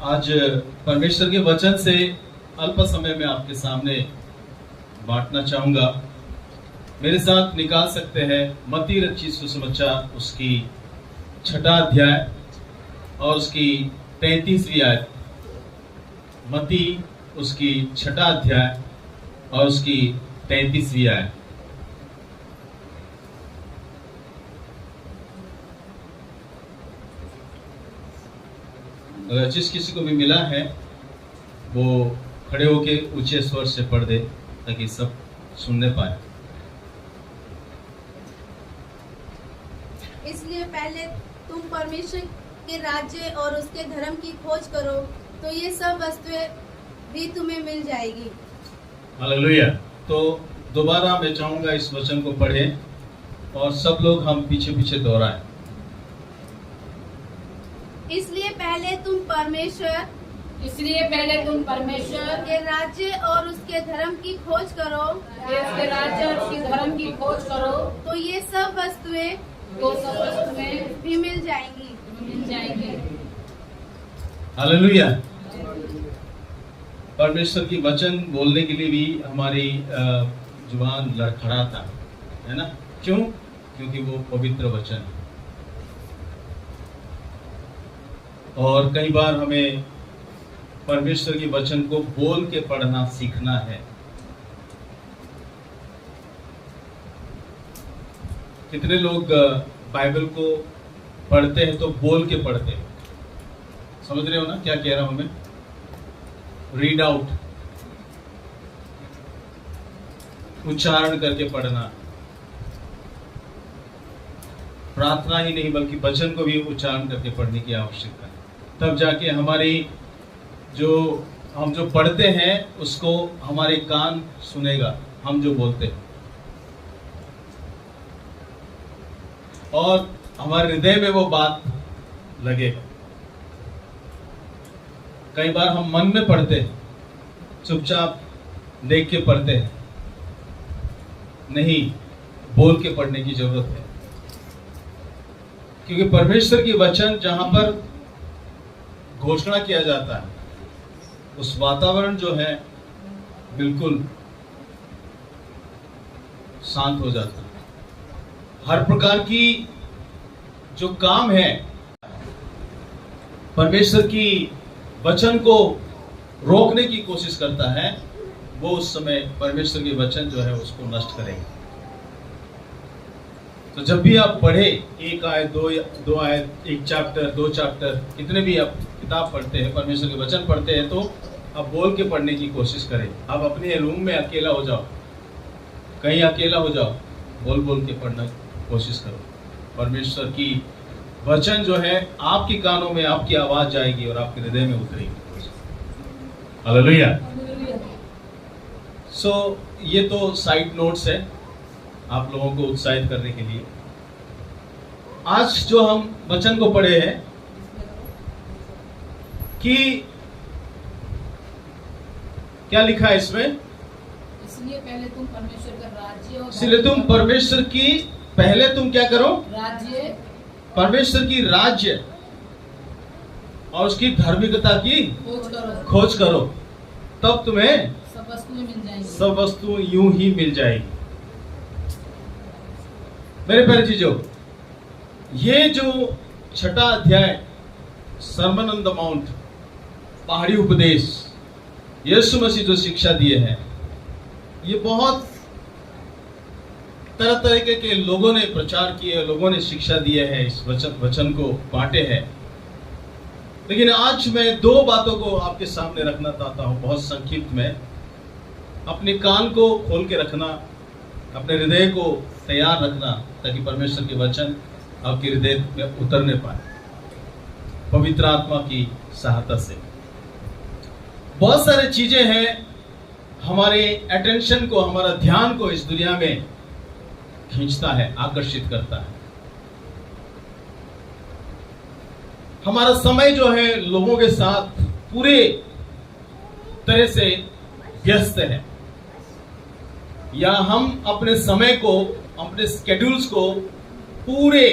आज परमेश्वर के वचन से अल्प समय में आपके सामने बांटना चाहूंगा। मेरे साथ निकाल सकते हैं मत्ती रचित सुसमाचार उसकी 6वां अध्याय और उसकी 33वीं आयत। मत्ती उसकी 6वां अध्याय और उसकी 33वीं आयत। अगर जिस किसी को भी मिला है वो खड़े होके ऊंचे स्वर से पढ़ दे ताकि सब सुनने पाए। इसलिए पहले तुम परमेश्वर के राज्य और उसके धर्म की खोज करो तो ये सब वस्तुएं भी तुम्हें मिल जाएगी। हालेलुया। तो दोबारा मैं चाहूंगा इस वचन को पढ़ें और सब लोग हम पीछे पीछे दोहराएं। इसलिए पहले तुम परमेश्वर के राज्य और उसके धर्म की खोज करो तो ये सब वस्तुएं भी मिल जाएंगी। हालेलुया। परमेश्वर की वचन बोलने के लिए भी हमारी जुबान लड़खड़ाता है ना। क्यों? क्योंकि वो पवित्र वचन है और कई बार हमें परमेश्वर के वचन को बोल के पढ़ना सीखना है। कितने लोग बाइबल को पढ़ते हैं तो बोल के पढ़ते हैं। समझ रहे हो ना क्या कह रहा हूं मैं? रीड आउट, उच्चारण करके पढ़ना। प्रार्थना ही नहीं बल्कि वचन को भी उच्चारण करके पढ़ने की आवश्यकता है। तब जाके हमारी हम जो पढ़ते हैं उसको हमारे कान सुनेगा, हम जो बोलते हैं, और हमारे हृदय में वो बात लगेगा। कई बार हम मन में पढ़ते हैं, चुपचाप देख के पढ़ते हैं, नहीं बोल के पढ़ने की जरूरत है। क्योंकि परमेश्वर की वचन जहां पर घोषणा किया जाता है उस वातावरण जो है बिल्कुल शांत हो जाता है। हर प्रकार की जो काम है परमेश्वर की वचन को रोकने की कोशिश करता है, वो उस समय परमेश्वर के वचन जो है उसको नष्ट करेंगे। तो जब भी आप पढ़े एक आयत, दो आयत, एक चैप्टर, 2 चैप्टर, कितने भी आप किताब पढ़ते हैं, परमेश्वर के वचन पढ़ते हैं, तो आप बोल के पढ़ने की कोशिश करें। आप अपने रूम में अकेला हो जाओ, कहीं अकेला हो जाओ, बोल बोल के पढ़ना कोशिश करो। परमेश्वर की वचन जो है आपके कानों में आपकी आवाज जाएगी और आपके हृदय में उतरेगी। हालेलुया। सो ये तो साइड नोट्स है आप लोगों को उत्साहित करने के लिए। आज जो हम वचन को पढ़े हैं कि क्या लिखा है इसमें? इसलिए पहले तुम परमेश्वर का राज्य इसलिए तुम परमेश्वर की पहले तुम क्या करो? राज्य, परमेश्वर की राज्य और उसकी धार्मिकता की खोज करो, तब तुम्हें सब वस्तुएं मिल जाएंगी। सब वस्तु यूं ही मिल जाएगी। मेरे प्यारे चीजों, ये जो 6वां अध्याय सर्मन ऑन द माउंट, पहाड़ी उपदेश, यीशु मसीह जो शिक्षा दिए हैं, ये बहुत तरह तरह के लोगों ने प्रचार किए, लोगों ने शिक्षा दिए हैं, इस वचन को बांटे हैं। लेकिन आज मैं 2 बातों को आपके सामने रखना चाहता हूं बहुत संक्षिप्त में। अपने कान को खोल के रखना, अपने हृदय को तैयार रखना ताकि परमेश्वर के वचन आपके हृदय में उतरने पाए पवित्र आत्मा की सहायता से। बहुत सारी चीजें हैं हमारे अटेंशन को, हमारा ध्यान को इस दुनिया में खींचता है, आकर्षित करता है। हमारा समय जो है लोगों के साथ पूरे तरह से व्यस्त है, या हम अपने समय को, अपने स्केड्यूल्स को पूरे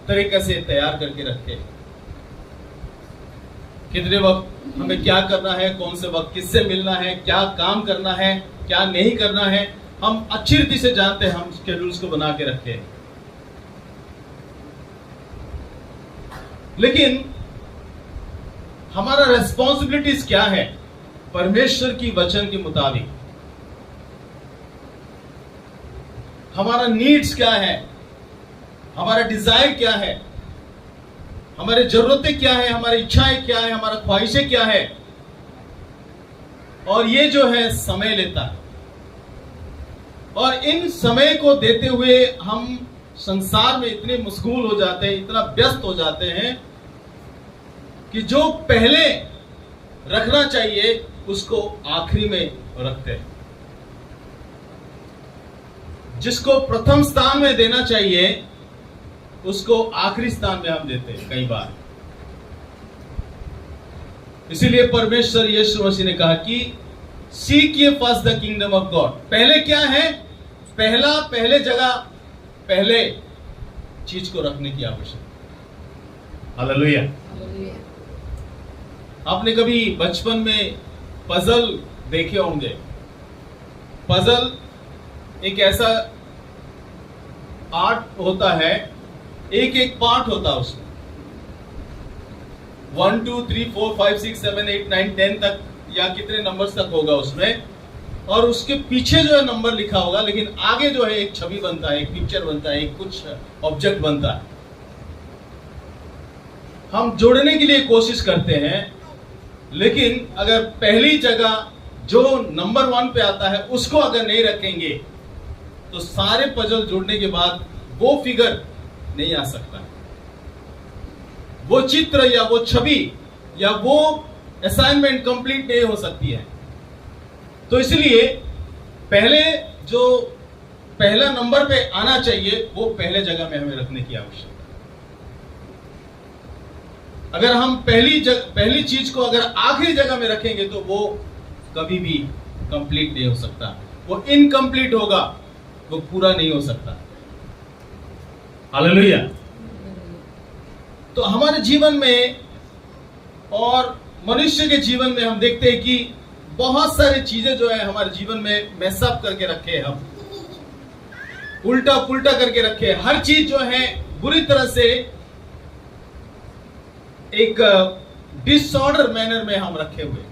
तरीके से तैयार करके रखते हैं। कितने वक्त हमें क्या करना है, कौन से वक्त किससे मिलना है, क्या काम करना है, क्या नहीं करना है, हम अच्छी रीति से जानते हैं। हम शेड्यूल्स को बना के रखे हैं। लेकिन हमारा रेस्पॉन्सिबिलिटीज क्या है परमेश्वर की वचन के मुताबिक? हमारा नीड्स क्या है, हमारा डिजायर क्या है, हमारी जरूरतें क्या है, हमारी इच्छाएं क्या है, हमारा ख्वाहिशें क्या है। और ये जो है समय लेता है, और इन समय को देते हुए हम संसार में इतने मशगूल हो जाते हैं, इतना व्यस्त हो जाते हैं कि जो पहले रखना चाहिए उसको आखिरी में रखते हैं। जिसको प्रथम स्थान में देना चाहिए उसको आखिरी स्थान में हम देते हैं कई बार। इसीलिए परमेश्वर यीशु मसीह ने कहा कि सीक ये first the kingdom of God. पहले क्या है? पहले जगह, पहले चीज को रखने की आवश्यकता। हालेलुया। आपने कभी बचपन में पजल देखे होंगे। पजल एक ऐसा आर्ट होता है, एक एक पार्ट होता है उसमें। 1 2 3 4 5 6 7 8 9 10 तक या कितने नंबर्स तक होगा उसमें, और उसके पीछे जो है नंबर लिखा होगा, लेकिन आगे जो है एक छवि बनता है, एक पिक्चर बनता है, एक कुछ ऑब्जेक्ट बनता है। हम जोड़ने के लिए कोशिश करते हैं, लेकिन अगर पहली जगह जो नंबर 1 पे आता है उसको अगर नहीं रखेंगे तो सारे पजल जोड़ने के बाद वो फिगर नहीं आ सकता, वो चित्र या वो छवि या वो असाइनमेंट कंप्लीट नहीं हो सकती है। तो इसलिए पहले जो पहला नंबर पे आना चाहिए वो पहले जगह में हमें रखने की आवश्यकता है। अगर हम पहली चीज को अगर आखिरी जगह में रखेंगे तो वो कभी भी कंप्लीट नहीं हो सकता, वो इनकम्प्लीट होगा, वो पूरा नहीं हो सकता। हालेलुया। तो हमारे जीवन में और मनुष्य के जीवन में हम देखते हैं कि बहुत सारी चीजें जो है हमारे जीवन में मैसअप करके रखे हैं, हम उल्टा पुल्टा करके रखे हैं। हर चीज जो है बुरी तरह से एक डिसऑर्डर मैनर में हम रखे हुए,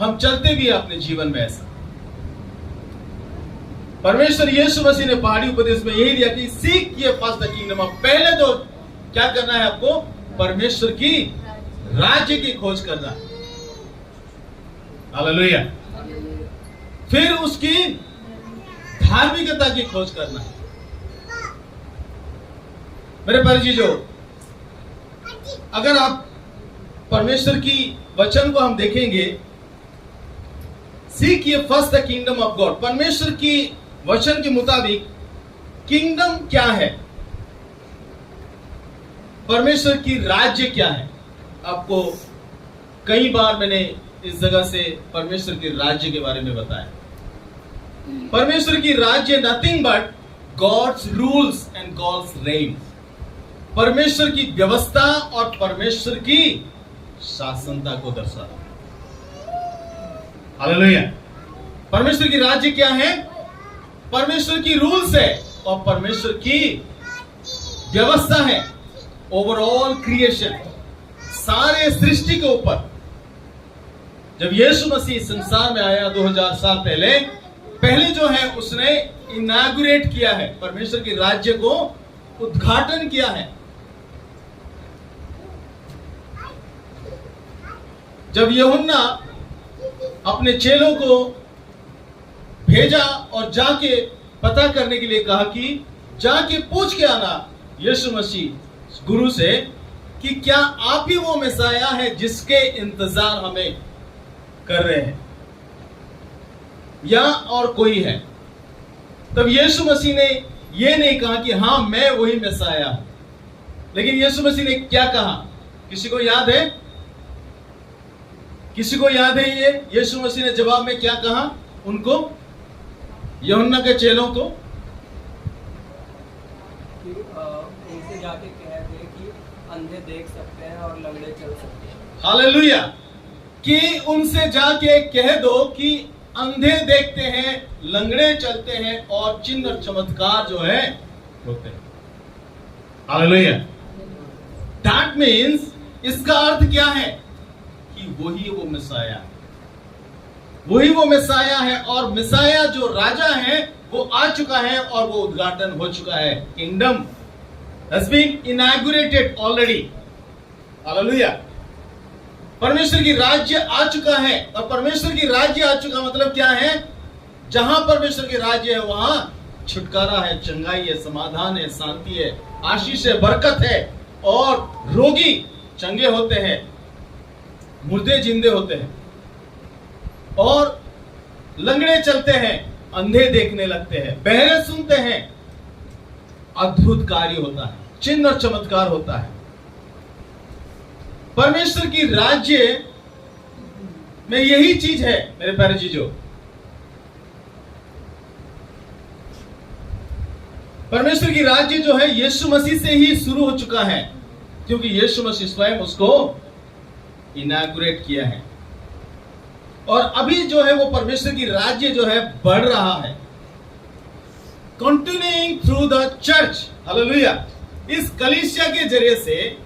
हम चलते भी अपने जीवन में ऐसा। परमेश्वर यीशु मसीह ने पहाड़ी उपदेश में यही दिया कि सीक ये फर्स्ट द किंगडम ऑफ। पहले तो क्या करना है आपको? परमेश्वर की राज्य की खोज करना है। हालेलुया। फिर उसकी धार्मिकता की खोज करना है। मेरे परिजीजों, अगर आप परमेश्वर की वचन को हम देखेंगे, सीक ये first the kingdom of God. परमेश्वर की वचन के मुताबिक किंगडम क्या है, परमेश्वर की राज्य क्या है। आपको कई बार मैंने इस जगह से परमेश्वर के राज्य के बारे में बताया। परमेश्वर की राज्य nothing but God's rules and God's reign. परमेश्वर की व्यवस्था और परमेश्वर की शासनता को दर्शाता है। हालेलुया। परमेश्वर की राज्य क्या है? परमेश्वर की रूल्स है और परमेश्वर की व्यवस्था है ओवरऑल क्रिएशन, सारे सृष्टि के ऊपर। जब यीशु मसीह संसार में आया 2000 साल पहले जो है उसने इनॉग्रेट किया है, परमेश्वर के राज्य को उद्घाटन किया है। जब यूहन्ना अपने चेलों को भेजा और जाके पता करने के लिए कहा कि जाके पूछ के आना यीशु मसीह गुरु से कि क्या आप ही वो मैसाया है जिसके इंतजार हमें कर रहे हैं या और कोई है। तब यीशु मसीह ने यह नहीं कहा कि हाँ मैं वही मैसाया हूं, लेकिन यीशु मसीह ने क्या कहा? किसी को याद है? किसी को याद है ये यीशु मसीह ने जवाब में क्या कहा उनको, यूहन्ना के चेलों को? उनसे जाके कह दे कि अंधे देख सकते हैं और लंगड़े चल सकते हैं। हालेलुया। कि उनसे जाके कह दो कि अंधे देखते हैं, लंगड़े चलते हैं और चिन्ह और चमत्कार जो है होते हैं। हालेलुया। दैट मीन्स, इसका अर्थ क्या है कि वही वो मिसाया है, वही वो मिसाया है, और मिसाया जो राजा है वो आ चुका है और वो उद्घाटन हो चुका है। Kingdom has been inaugurated already. Hallelujah. परमेश्वर की राज्य आ चुका है, और परमेश्वर की राज्य आ चुका मतलब क्या है? जहां परमेश्वर की राज्य है वहां छुटकारा है, चंगाई है, समाधान है, शांति है, आशीष है, बरकत है, और रोगी चंगे होते हैं, मुर्दे जिंदे होते हैं, और लंगड़े चलते हैं, अंधे देखने लगते हैं, बहरे सुनते हैं, अद्भुत कार्य होता है, चिन्ह और चमत्कार होता है। परमेश्वर की राज्य में यही चीज है मेरे प्यारे चीजों। परमेश्वर की राज्य जो है यीशु मसीह से ही शुरू हो चुका है, क्योंकि यीशु मसीह स्वयं उसको इनॉग्रेट किया है, और अभी जो है वो परमेश्वर की राज्य जो है बढ़ रहा है, continuing through the church. Hallelujah. इस कलीसिया के जरिए से,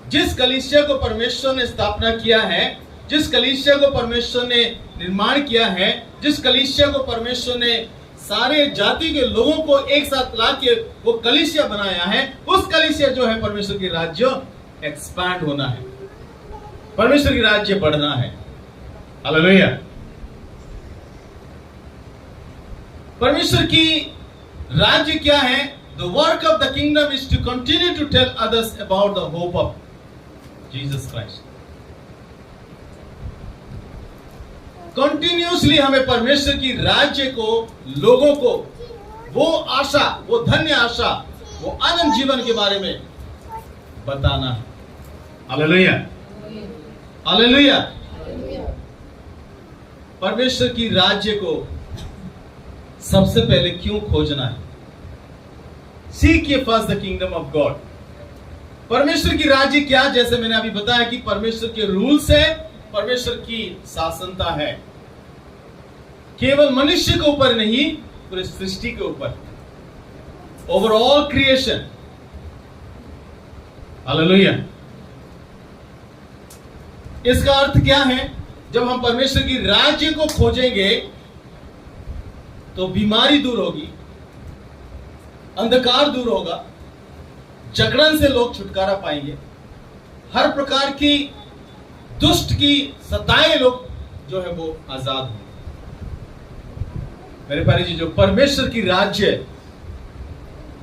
जिस कलीसिया को परमेश्वर ने स्थापना किया है, जिस कलीसिया को परमेश्वर ने निर्माण किया है, जिस कलीसिया को परमेश्वर ने सारे जाति के लोगों को एक साथ ला के वो कलीसिया बनाया है, उस कलीसिया जो है परमेश्वर की राज्य एक्सपैंड होना है, परमेश्वर की राज्य बढ़ना है। हालेलुया। परमेश्वर की राज्य क्या है? The work of the kingdom is to continue to tell others about the hope of Jesus Christ. Continuously हमें परमेश्वर की राज्य को, लोगों को वो आशा, वो धन्य आशा, वो आनंद जीवन के बारे में बताना है। हालेलुया। हालेलुया। परमेश्वर की राज्य को सबसे पहले क्यों खोजना है? Seek ye first the kingdom of God. परमेश्वर की राज्य क्या? जैसे मैंने अभी बताया कि परमेश्वर के रूल्स है, परमेश्वर की शासनता है, केवल मनुष्य के ऊपर नहीं, पूरी सृष्टि के ऊपर, ओवरऑल क्रिएशन। हालेलुया। इसका अर्थ क्या है? जब हम परमेश्वर की राज्य को खोजेंगे तो बीमारी दूर होगी, अंधकार दूर होगा, जकड़न से लोग छुटकारा पाएंगे, हर प्रकार की दुष्ट की सताए लोग जो है वो आजाद होंगे। मेरे प्यारे जी, जो परमेश्वर की राज्य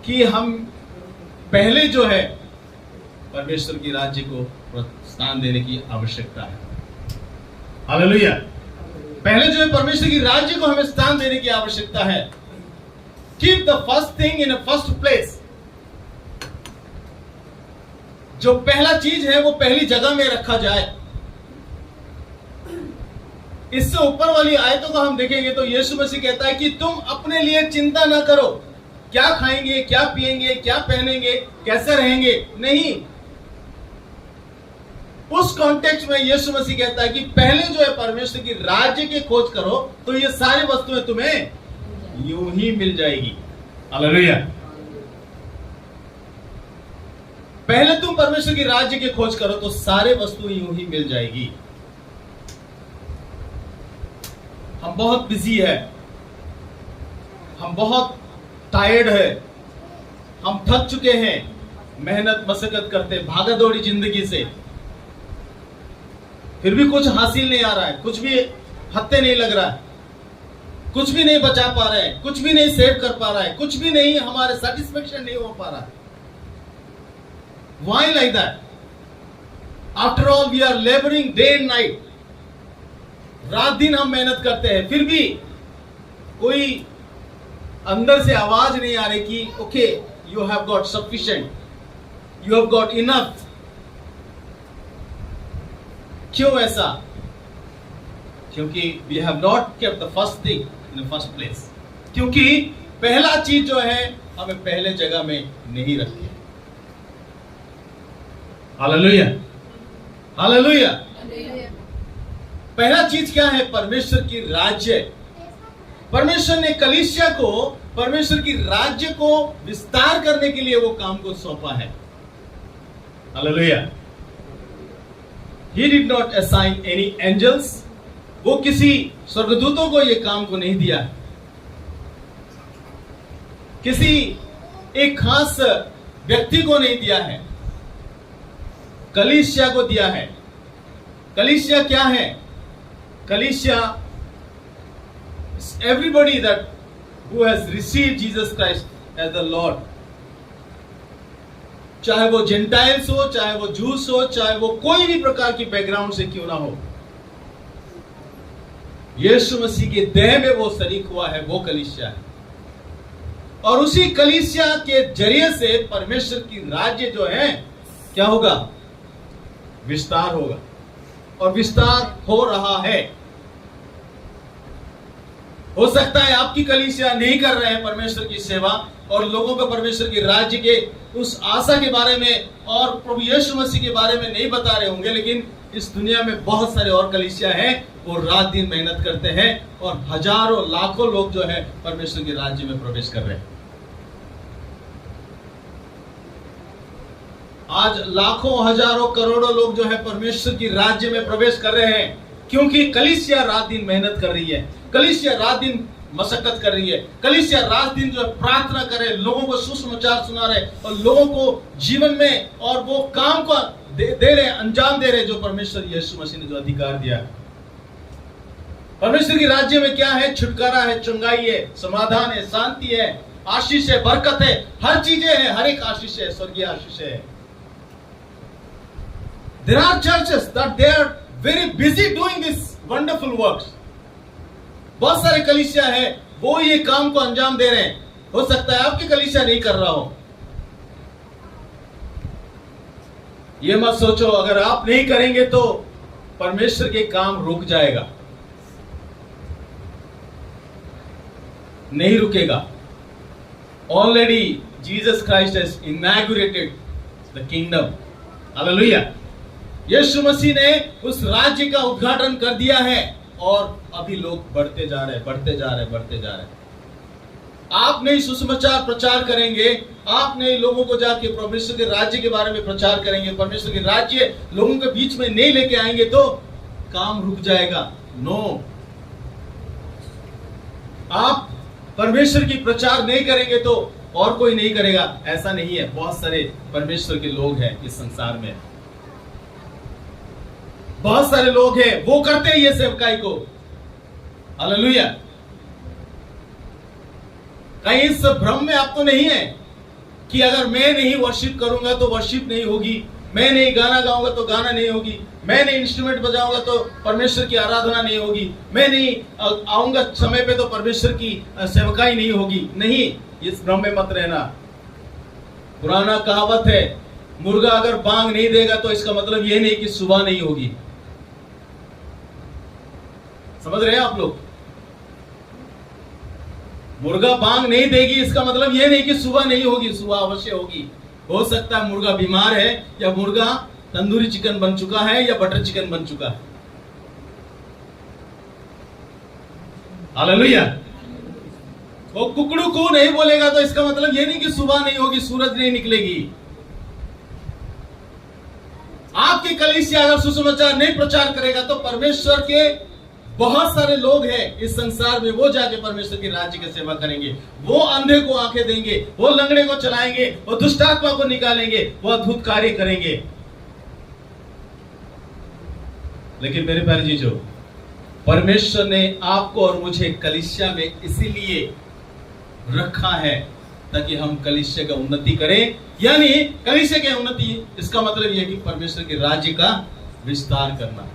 की हम पहले जो है परमेश्वर की राज्य को स्थान देने की आवश्यकता है। हालेलुया। पहले जो है परमेश्वर की राज्य को हमें स्थान देने की आवश्यकता है। Keep the first thing in a first place. जो पहला चीज है वो पहली जगह में रखा जाए। इससे ऊपर वाली आयतों को हम देखेंगे तो यीशु मसीह कहता है कि तुम अपने लिए चिंता ना करो, क्या खाएंगे, क्या पिएंगे, क्या पहनेंगे, कैसे रहेंगे। नहीं, उस कॉन्टेक्स्ट में यीशु मसीह कहता है कि पहले जो है परमेश्वर की राज्य की खोज करो तो ये सारी वस्तुएं तुम्हें यूं ही मिल जाएगी। हालेलुया। पहले तुम परमेश्वर की राज्य की खोज करो तो सारे वस्तु यूं ही मिल जाएगी। हम बहुत बिजी है, हम बहुत टायर्ड है, हम थक चुके हैं, मेहनत मशक्कत करते, भागा दौड़ी जिंदगी से, फिर भी कुछ हासिल नहीं आ रहा है, कुछ भी हत्ते नहीं लग रहा है, कुछ भी नहीं बचा पा रहे हैं, कुछ भी नहीं सेव कर पा रहा है, कुछ भी नहीं, हमारे सेटिस्फेक्शन नहीं हो पा रहा है। Why like that? After all, we are laboring day and night. रात दिन हम मेहनत करते हैं, फिर भी कोई अंदर से आवाज नहीं आ रही कि okay, you have got sufficient, you have got enough. क्यों ऐसा? क्योंकि we have not kept the first thing in the first place. क्योंकि पहला चीज जो है हमें पहले जगह में नहीं रखी। हालेलुया। हालेलुया। पहला चीज क्या है? परमेश्वर की राज्य। परमेश्वर ने कलीसिया को, परमेश्वर की राज्य को विस्तार करने के लिए वो काम को सौंपा है। Hallelujah. He did not assign any angels. वो किसी स्वर्गदूतों को ये काम को नहीं दिया, किसी एक खास व्यक्ति को नहीं दिया है, कलीसिया को दिया है। कलीसिया क्या है? कलीसिया everybody that who has received Jesus Christ as the Lord, चाहे वो जेंटाइल्स हो, चाहे वो जूस हो, चाहे वो कोई भी प्रकार की बैकग्राउंड से क्यों ना हो, यीशु मसीह के देह में वो शरीक हुआ है, वो कलीसिया है। और उसी कलीसिया के जरिए से परमेश्वर की राज्य जो है क्या होगा? विस्तार होगा, और विस्तार हो रहा है। हो सकता है आपकी कलीसिया नहीं कर रहे हैं परमेश्वर की सेवा, और लोगों को परमेश्वर के राज्य के उस आशा के बारे में और प्रभु यीशु मसीह के बारे में नहीं बता रहे होंगे, लेकिन इस दुनिया में बहुत सारे और कलीसिया हैं, वो रात दिन मेहनत करते हैं, और हजारों लाखों लोग जो है परमेश्वर के राज्य में प्रवेश कर रहे हैं। आज लाखों, हजारों, करोड़ों लोग जो है परमेश्वर की राज्य में प्रवेश कर रहे हैं, क्योंकि कलीसिया रात दिन मेहनत कर रही है, कलीसिया रात दिन मशक्कत कर रही है, कलीसिया रात दिन जो है प्रार्थना करे, लोगों को सुसमाचार सुना रहे, और लोगों को जीवन में और वो काम को दे रहे, अंजाम दे रहे जो परमेश्वर यीशु मसीह ने जो अधिकार दिया है। परमेश्वर की राज्य में क्या है? छुटकारा है, चंगाई है, समाधान है, शांति है, आशीष है, बरकत है, हर चीजें है, हर एक आशीष है, स्वर्गीय आशीष है। There are churches that they are very busy doing this wonderful works. बहुत सारे कलीसिया है, वो ये काम को अंजाम दे रहे हैं। हो सकता है आपकी कलीसिया नहीं कर रहा हो। ये मत सोचो अगर आप नहीं करेंगे तो परमेश्वर के काम रुक जाएगा। नहीं रुकेगा। Already Jesus Christ has inaugurated the kingdom. Hallelujah. यीशु मसीह ने उस राज्य का उद्घाटन कर दिया है, और अभी लोग बढ़ते जा रहे, बढ़ते जा रहे, बढ़ते जा रहे। आप नहीं सुसमाचार प्रचार करेंगे, आप नहीं लोगों को जाके परमेश्वर के राज्य के बारे में प्रचार करेंगे, परमेश्वर के राज्य लोगों के बीच में नहीं लेके आएंगे तो काम रुक जाएगा। नो, आप परमेश्वर की प्रचार नहीं करेंगे तो और कोई नहीं करेगा, ऐसा नहीं है। बहुत सारे परमेश्वर के लोग हैं इस संसार में, बहुत सारे लोग हैं, वो करते हैं ये सेवकाई को। हालेलुया। कहीं इस भ्रम में आप तो नहीं है कि अगर मैं नहीं वर्शिप करूंगा तो वर्शिप नहीं होगी, मैं नहीं गाना गाऊंगा तो गाना नहीं होगी, मैं नहीं इंस्ट्रूमेंट बजाऊंगा तो परमेश्वर की आराधना नहीं होगी, मैं नहीं आऊंगा समय पे तो परमेश्वर की सेवकाई नहीं होगी। नहीं, इस भ्रम में मत रहना। पुराना कहावत है, मुर्गा अगर बांग नहीं देगा तो इसका मतलब यह नहीं कि सुबह नहीं होगी। समझ रहे हैं आप लोग? मुर्गा बांग नहीं देगी इसका मतलब यह नहीं कि सुबह नहीं होगी, सुबह अवश्य होगी। हो सकता है मुर्गा बीमार है, या मुर्गा तंदूरी चिकन बन चुका है, या बटर चिकन बन चुका है। हालेलुया। वो कुकड़ू को नहीं बोलेगा तो इसका मतलब यह नहीं कि सुबह नहीं होगी, सूरज नहीं निकलेगी। आपकी कलीसिया अगर सुसमाचार नहीं प्रचार करेगा तो परमेश्वर के बहुत सारे लोग हैं इस संसार में, वो जाके परमेश्वर के राज्य की सेवा करेंगे, वो अंधे को आंखें देंगे, वो लंगड़े को चलाएंगे, वो दुष्टात्मा को निकालेंगे, वो अद्भुत कार्य करेंगे। लेकिन मेरे प्यारे चीजों, परमेश्वर ने आपको और मुझे कलीसिया में इसीलिए रखा है ताकि हम कलीसिया का उन्नति करें। यानी कलीसिया की उन्नति, इसका मतलब यह कि परमेश्वर के राज्य का विस्तार करना।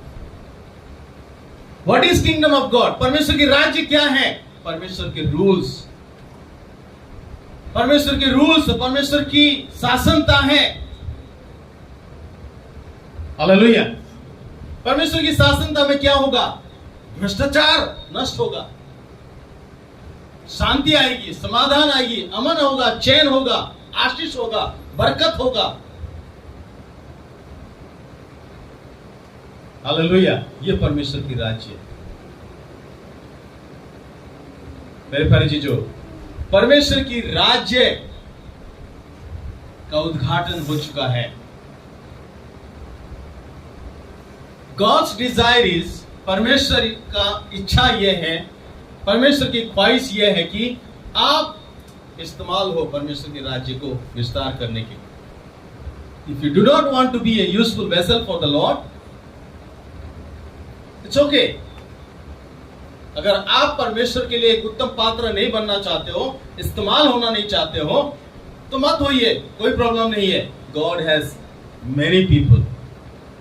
What is kingdom of God? परमेश्वर की राज्य क्या है? परमेश्वर के रूल्स, परमेश्वर के रूल्स, परमेश्वर की शासनता है। हालेलुया। परमेश्वर की शासनता में क्या होगा? भ्रष्टाचार नष्ट होगा, शांति आएगी, समाधान आएगी, अमन होगा, चैन होगा, आशीष होगा, बरकत होगा। हालेलुया, ये परमेश्वर की राज्य है। मेरे प्यारे चीजों, परमेश्वर की राज्य का उद्घाटन हो चुका है। गॉड्स डिजायर इज, परमेश्वर का इच्छा यह है, परमेश्वर की ख्वाहिश यह है कि आप इस्तेमाल हो परमेश्वर के राज्य को विस्तार करने के लिए। If you do not want to be a useful vessel for the lord, it's okay. अगर आप परमेश्वर के लिए एक उत्तम पात्र नहीं बनना चाहते हो, इस्तेमाल होना नहीं चाहते हो, तो मत होइए, कोई प्रॉब्लम नहीं है। गॉड हैज मेनी पीपल,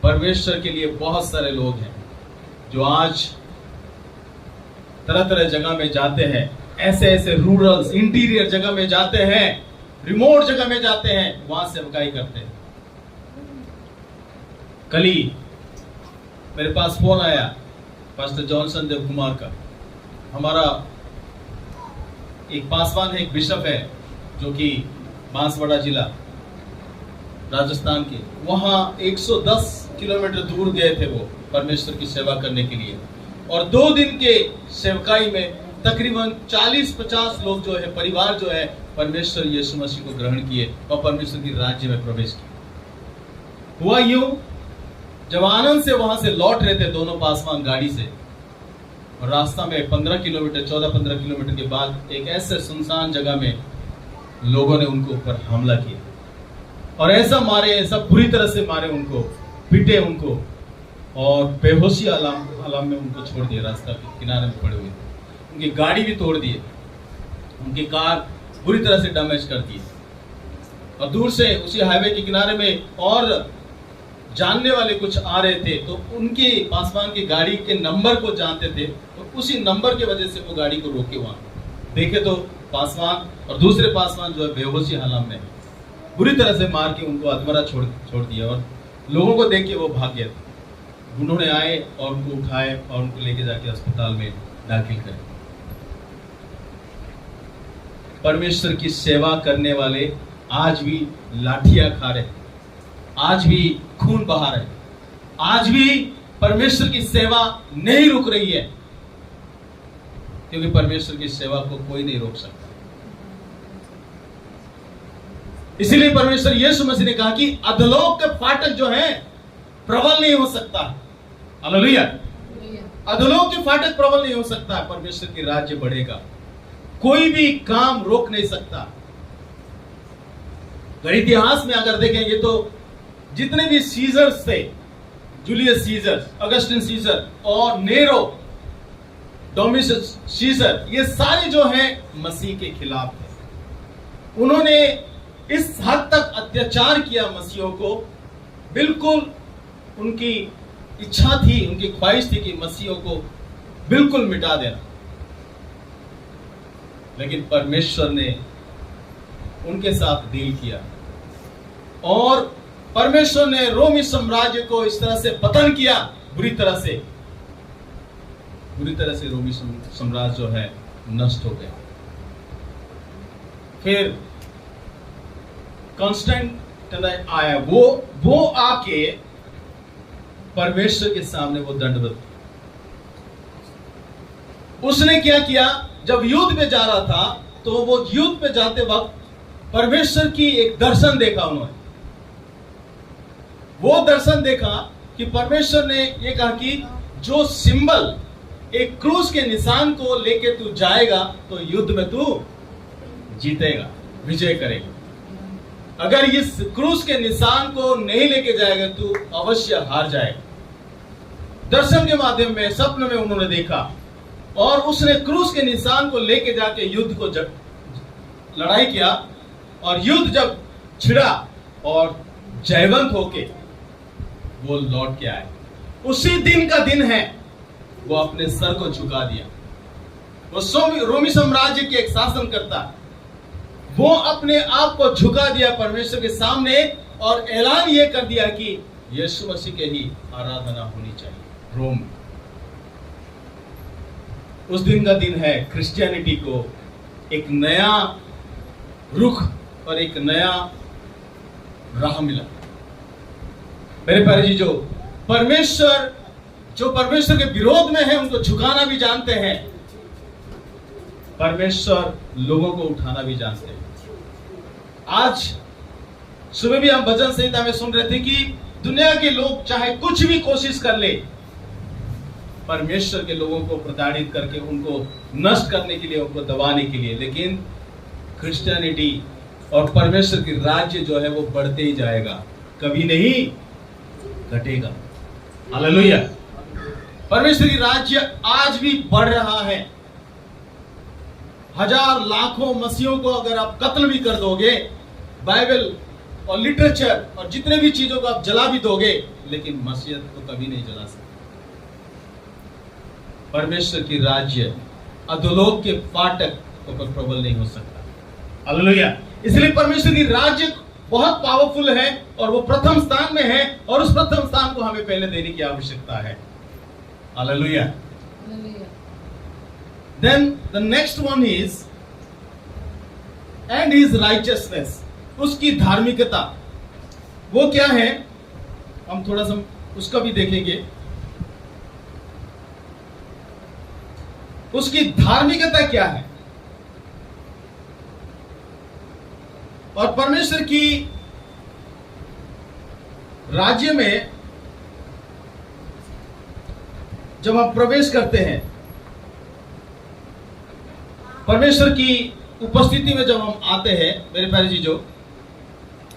परमेश्वर के लिए बहुत सारे लोग हैं जो आज तरह तरह जगह में जाते हैं, ऐसे ऐसे रूरल इंटीरियर जगह में जाते हैं, रिमोट जगह में जाते हैं, वहां सेवकाई करते हैं। कल ही मेरे पास फोन आया पास्टर जॉनसन देव कुमार का। हमारा एक पासवान है, एक बिशप है, जो कि बांसवाड़ा जिला राजस्थान के, वहां 110 किलोमीटर दूर गए थे वो परमेश्वर की सेवा करने के लिए। और 2 दिन के सेवकाई में तकरीबन 40-50 लोग जो है, परिवार जो है, परमेश्वर यीशु मसीह को ग्रहण किए और परमेश्वर की राज्य में प्रवेश किए। हुआ यूं, जब आनंद से वहां से लौट रहे थे दोनों पासवान गाड़ी से, और रास्ता में 15 किलोमीटर 14-15 किलोमीटर के बाद एक ऐसे सुनसान जगह में लोगों ने उनको ऊपर हमला किया और ऐसा मारे, ऐसा बुरी तरह से मारे उनको, पीटे उनको और बेहोशी आलम में उनको छोड़ दिया। रास्ता के किनारे में पड़े हुए, उनकी गाड़ी भी तोड़ दिए, उनकी कार बुरी तरह से डैमेज कर दी। और दूर से उसी हाईवे के किनारे में और जानने वाले कुछ आ रहे थे, तो उनके पासवान की गाड़ी के नंबर को जानते थे, तो उसी नंबर की वजह से वो गाड़ी को रोके। वहां देखे तो पासवान और दूसरे पासवान जो है बेहोशी हालत में बुरी तरह से मार के उनको अधमरा छोड़ दिया। और लोगों को देख के वो भाग गए। उन्होंने आए और उनको उठाए और उनको लेके जाके अस्पताल में दाखिल करे। परमेश्वर की सेवा करने वाले आज भी लाठियां खा रहे, आज भी खून बहा रहे, आज भी परमेश्वर की सेवा नहीं रुक रही है, क्योंकि परमेश्वर की सेवा को कोई नहीं रोक सकता। इसीलिए परमेश्वर यीशु मसीह ने कहा कि अधोलोक के फाटक जो है प्रबल नहीं हो सकता। हालेलुया। अधोलोक के फाटक प्रबल नहीं हो सकता। परमेश्वर की राज्य बढ़ेगा, कोई भी काम रोक नहीं सकता। तो इतिहास में अगर देखें, ये तो जितने भी सीजर्स थे, जूलियस सीजर, अगस्टिन सीजर और नेरो, डोमिशियस सीजर, ये सारे जो हैं मसीह के खिलाफ थे। उन्होंने इस हद तक अत्याचार किया मसीहों को, बिल्कुल उनकी इच्छा थी, उनकी ख्वाहिश थी कि मसीहों को बिल्कुल मिटा देना। लेकिन परमेश्वर ने उनके साथ डील किया और परमेश्वर ने रोमी साम्राज्य को इस तरह से पतन किया, बुरी तरह से रोमी साम्राज्य जो है नष्ट हो गया। फिर कॉन्स्टेंटाइन आया, वो आके परमेश्वर के सामने वो दंडवत। उसने क्या किया, जब युद्ध पे जा रहा था तो वो युद्ध पे जाते वक्त परमेश्वर की एक दर्शन देखा उन्होंने। वो दर्शन देखा कि परमेश्वर ने ये कहा कि जो सिंबल, एक क्रूस के निशान को लेके तू जाएगा तो युद्ध में तू जीतेगा, विजय करेगा। अगर इस क्रूस के निशान को नहीं लेके जाएगा तू अवश्य हार जाएगा। दर्शन के माध्यम में, स्वप्न में उन्होंने देखा और उसने क्रूस के निशान को लेके जाके युद्ध को लड़ाई किया और युद्ध जब छिड़ा और जयवंत होके वो लौट के आए। उसी दिन का दिन है, वो अपने सर को झुका दिया। वो रोमी साम्राज्य के एक शासनकर्ता, वो अपने आप को झुका दिया परमेश्वर के सामने और ऐलान ये कर दिया कि यीशु मसीह के ही आराधना होनी चाहिए रोम में। उस दिन का दिन है, क्रिश्चियनिटी को एक नया रुख और एक नया राह मिला। मेरे प्यारे जी, जो परमेश्वर जो परमेश्वर के विरोध में है उनको झुकाना भी जानते हैं, परमेश्वर लोगों को उठाना भी जानते हैं। आज सुबह भी हम भजन संहिता में सुन रहे थे कि दुनिया के लोग चाहे कुछ भी कोशिश कर ले परमेश्वर के लोगों को प्रताड़ित करके उनको नष्ट करने के लिए, उनको दबाने के लिए, लेकिन क्रिश्चियनिटी और परमेश्वर की राज्य जो है वो बढ़ते ही जाएगा, कभी नहीं घटेगा। हालेलुया। परमेश्वर की राज्य आज भी बढ़ रहा है। हजार लाखों मसीहों को अगर आप कत्ल भी कर दोगे, बाइबल और लिटरेचर और जितने भी चीजों को आप जला भी दोगे, लेकिन मसीहत को कभी नहीं जला सकते। परमेश्वर की राज्य अधोलोक के फाटक ऊपर प्रबल नहीं हो सकता। हालेलुया। इसलिए परमेश्वर की राज्य बहुत पावरफुल है और वो प्रथम स्थान में है, और उस प्रथम स्थान को हमें पहले देने की आवश्यकता है। Hallelujah. Then the next one is and his righteousness, उसकी धार्मिकता वो क्या है, हम थोड़ा सा उसका भी देखेंगे। उसकी धार्मिकता क्या है और परमेश्वर की राज्य में जब हम प्रवेश करते हैं, परमेश्वर की उपस्थिति में जब हम आते हैं मेरे प्यारे चीजों,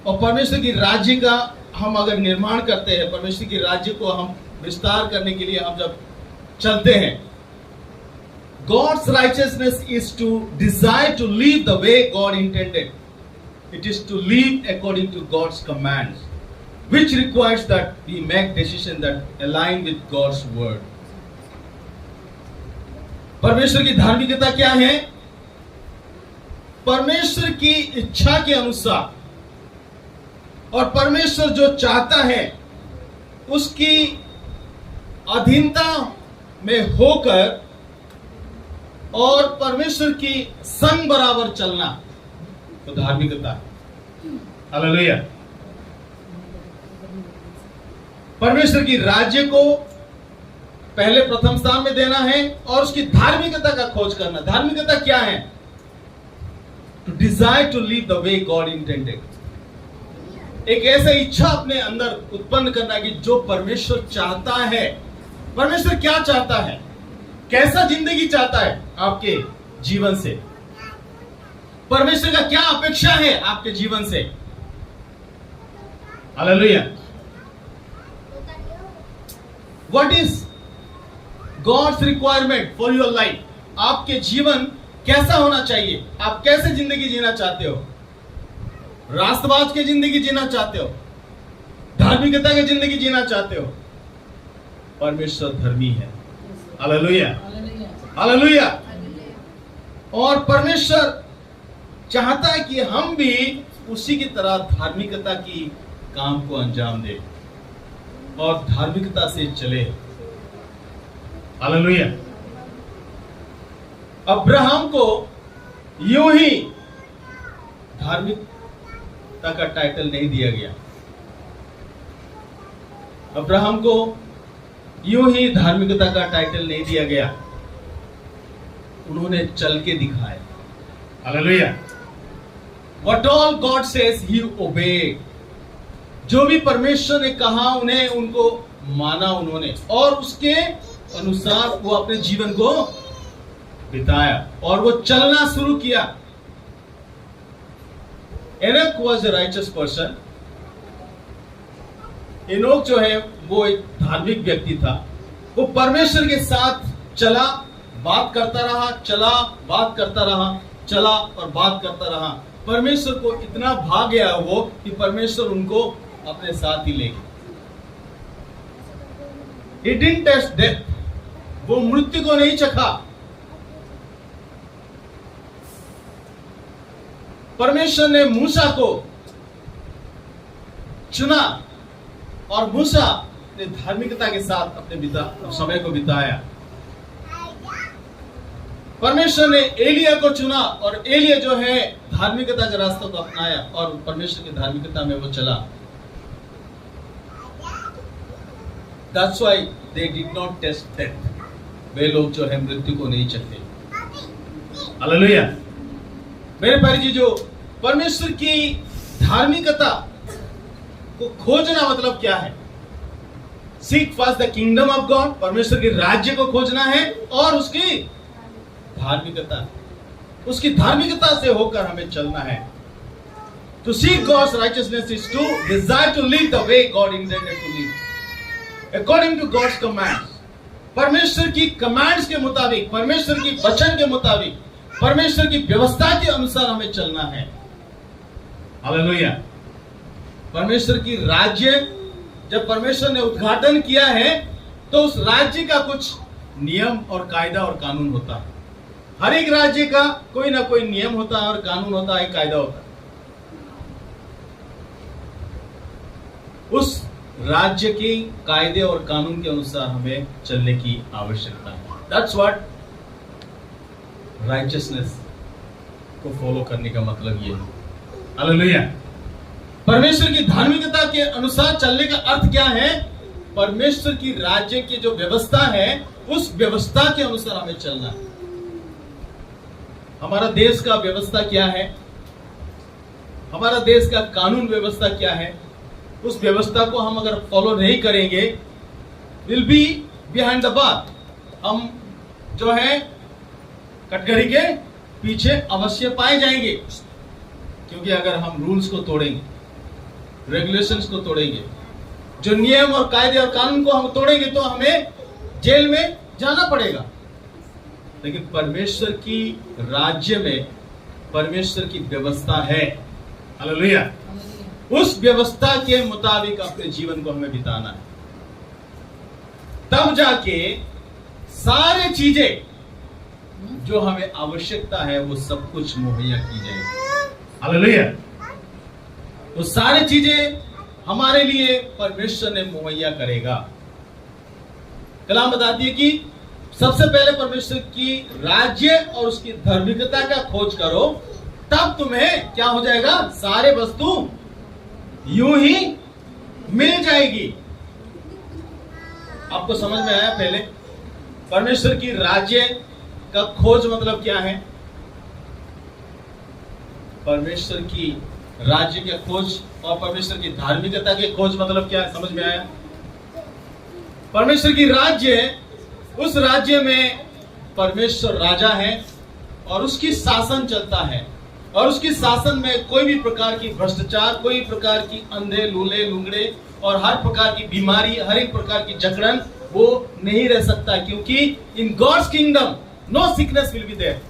और परमेश्वर की राज्य का हम अगर निर्माण करते हैं, परमेश्वर की राज्य को हम विस्तार करने के लिए हम जब चलते हैं, God's righteousness is to desire to live the way God intended. It is to live according to God's commands, which requires that we make decisions that align with God's word. परमेश्वर की धार्मिकता क्या है? परमेश्वर की इच्छा के अनुसार और परमेश्वर जो चाहता है उसकी अधीनता में होकर और परमेश्वर की संग बराबर चलना तो धार्मिकता है। हालेलुया। परमेश्वर की राज्य को पहले प्रथम स्थान में देना है और उसकी धार्मिकता का खोज करना। धार्मिकता क्या है? To desire to live the way God intended. एक ऐसा इच्छा अपने अंदर उत्पन्न करना कि जो परमेश्वर चाहता है। परमेश्वर क्या चाहता है, कैसा जिंदगी चाहता है आपके जीवन से, परमेश्वर का क्या अपेक्षा है आपके जीवन से। Hallelujah. What is God's requirement for your life? आपके जीवन कैसा होना चाहिए? आप कैसे जिंदगी जीना चाहते हो? राष्ट्रवाद की जिंदगी जीना चाहते हो? धार्मिकता की जिंदगी जीना चाहते हो? परमेश्वर धर्मी है। हालेलुया। हालेलुया। और परमेश्वर चाहता है कि हम भी उसी की तरह धार्मिकता की काम को अंजाम दें और धार्मिकता से चले। हालेलुया। अब्राहम को यूं ही धार्मिकता का टाइटल नहीं दिया गया। अब्राहम को यूं ही धार्मिकता का टाइटल नहीं दिया गया, उन्होंने चल के दिखाया। Hallelujah. What all God says he obeyed. जो भी परमेश्वर ने कहा उन्हें, उनको माना उन्होंने और उसके अनुसार वो अपने जीवन को बिताया और वो चलना शुरू किया। Enoch was a righteous person. Enoch जो है वो एक धार्मिक व्यक्ति था। वो परमेश्वर के साथ चला, बात करता रहा, चला, बात करता रहा, चला और बात करता रहा। परमेश्वर को इतना भा गया वो कि परमेश्वर उनको अपने साथ ही ले गए। He didn't taste death. वो मृत्यु को नहीं चखा। परमेश्वर ने मूसा को चुना और मूसा ने धार्मिकता के साथ अपने समय को बिताया। परमेश्वर ने एलिया को चुना और एलिया जो है धार्मिकता के रास्ते को अपनाया और परमेश्वर की धार्मिकता में वो चला। That's why they did not taste death. वे लोग जो है मृत्यु को नहीं चखते। हालेलुया। मेरे प्यारे जी, जो परमेश्वर की धार्मिकता को खोजना मतलब क्या है? Seek first the kingdom of God, परमेश्वर के राज्य को खोजना है और उसकी धार्मिकता, उसकी धार्मिकता से होकर हमें चलना है। To seek God's righteousness is to desire to live the way God intended to live, according to God's commands. परमेश्वर की कमांड्स के मुताबिक, परमेश्वर की वचन के मुताबिक, परमेश्वर की व्यवस्था के अनुसार हमें चलना है। हालेलुया। परमेश्वर की राज्य, जब परमेश्वर ने उद्घाटन किया है तो उस राज्य का कुछ नियम और कायदा और कानून होता है। हर एक राज्य का कोई ना कोई नियम होता है और कानून होता है, कायदा होता है। उस राज्य के कायदे और कानून के अनुसार हमें चलने की आवश्यकता है। That's what righteousness को फॉलो करने का मतलब ये है। हालेलुया। परमेश्वर की धार्मिकता के अनुसार चलने का अर्थ क्या है? परमेश्वर की राज्य की जो व्यवस्था है उस व्यवस्था के अनुसार हमें चलना है। हमारा देश का व्यवस्था क्या है? हमारा देश का कानून व्यवस्था क्या है? उस व्यवस्था को हम अगर फॉलो नहीं करेंगे, will be behind the bar. हम जो है कटघरे के पीछे अवश्य पाए जाएंगे, क्योंकि अगर हम रूल्स को तोड़ेंगे, रेगुलेशंस को तोड़ेंगे, जो नियम और कायदे और कानून को हम तोड़ेंगे तो हमें जेल में जाना पड़ेगा। लेकिन परमेश्वर की राज्य में परमेश्वर की व्यवस्था है। हालेलुया। उस व्यवस्था के मुताबिक अपने जीवन को हमें बिताना है, तब जाके सारे चीजें जो हमें आवश्यकता है वो सब कुछ मुहैया की जाएगी। हालेलुया। वो सारी चीजें हमारे लिए परमेश्वर ने मुहैया करेगा। कलाम बताती है कि सबसे पहले परमेश्वर की राज्य और उसकी धार्मिकता का खोज करो, तब तुम्हें क्या हो जाएगा? सारे वस्तु यूं ही मिल जाएगी। आपको समझ में आया? पहले परमेश्वर की राज्य का खोज मतलब क्या है? परमेश्वर की राज्य के खोज और परमेश्वर की धार्मिकता के खोज मतलब क्या है? समझ में आया? परमेश्वर की राज्य, उस राज्य में परमेश्वर राजा है और उसकी शासन चलता है, और उसकी शासन में कोई भी प्रकार की भ्रष्टाचार, कोई प्रकार की अंधे, लूले, लुंगड़े और हर प्रकार की बीमारी, हर एक प्रकार की जकड़न वो नहीं रह सकता, क्योंकि in God's kingdom no sickness will be there,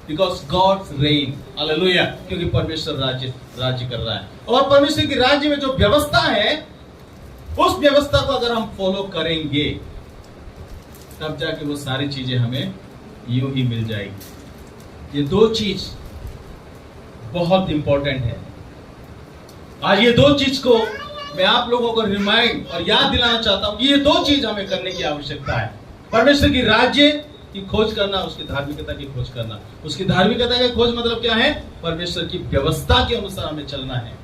because God's reign. Hallelujah. क्योंकि परमेश्वर राज्य कर रहा है, और परमेश्वर की राज्य में जो व्यवस्था है उस व्यवस्था को अगर हम फॉलो करेंगे तब जाके वो सारी चीजें हमें यूं ही मिल जाएगी। ये दो चीज बहुत इंपॉर्टेंट है। आज ये दो चीज को मैं आप लोगों को रिमाइंड और याद दिलाना चाहता हूं कि ये दो चीज हमें करने की आवश्यकता है। परमेश्वर की राज्य की खोज करना, उसकी धार्मिकता की खोज करना। उसकी धार्मिकता की खोज मतलब क्या है? परमेश्वर की व्यवस्था के अनुसार हमें चलना है।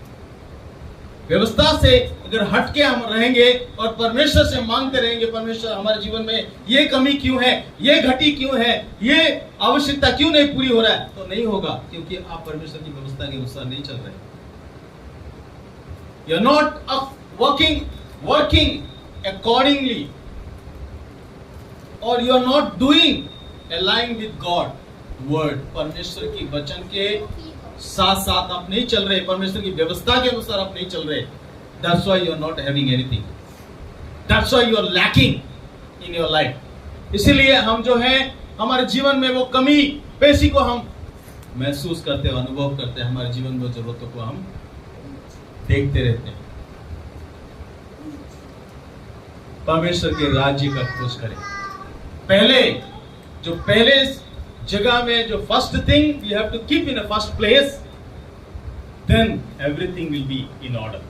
व्यवस्था से अगर हटके हम रहेंगे और परमेश्वर से मांगते रहेंगे, परमेश्वर हमारे जीवन में ये कमी क्यों है, ये घटी क्यों है, ये आवश्यकता क्यों नहीं पूरी हो रहा है, तो नहीं होगा, क्योंकि आप परमेश्वर की व्यवस्था के अनुसार नहीं चल रहे। You are not working accordingly, और you are not doing align with God word. परमेश्वर की वचन के साथ साथ आप नहीं चल रहे, परमेश्वर की व्यवस्था के अनुसार आप नहीं चल रहे। That's why you are not having anything. That's why you are lacking in your life. इसीलिए हम जो है हमारे जीवन में वो कमी पेशी को हम महसूस करते हैं, अनुभव करते हैं, हमारे जीवन में जरूरतों को हम देखते रहते हैं। परमेश्वर के राज्य का खोज करें। पहले जगह में जो first thing we have to keep in a first place, then everything will be in order.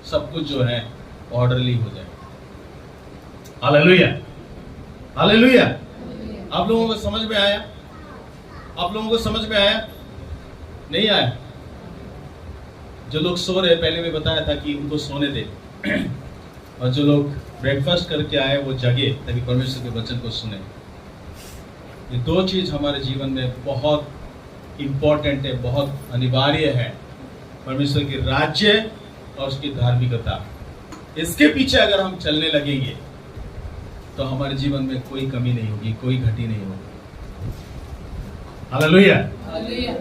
सब कुछ जो है ऑर्डरली हो जाएगा। Hallelujah, hallelujah. आप लोगों को समझ में आया? आप लोगों को समझ में आया? नहीं आया? जो लोग सो रहे, पहले मैं बताया था कि उनको सोने दे, और जो लोग ब्रेकफास्ट करके आए वो जगे ताकि परमेश्वर के वचन को सुने। ये दो चीज हमारे जीवन में बहुत इंपॉर्टेंट है, बहुत अनिवार्य है। परमेश्वर की राज्य और उसकी धार्मिकता, इसके पीछे अगर हम चलने लगेंगे तो हमारे जीवन में कोई कमी नहीं होगी, कोई घटी नहीं होगी। हालेलुया। हालेलुया।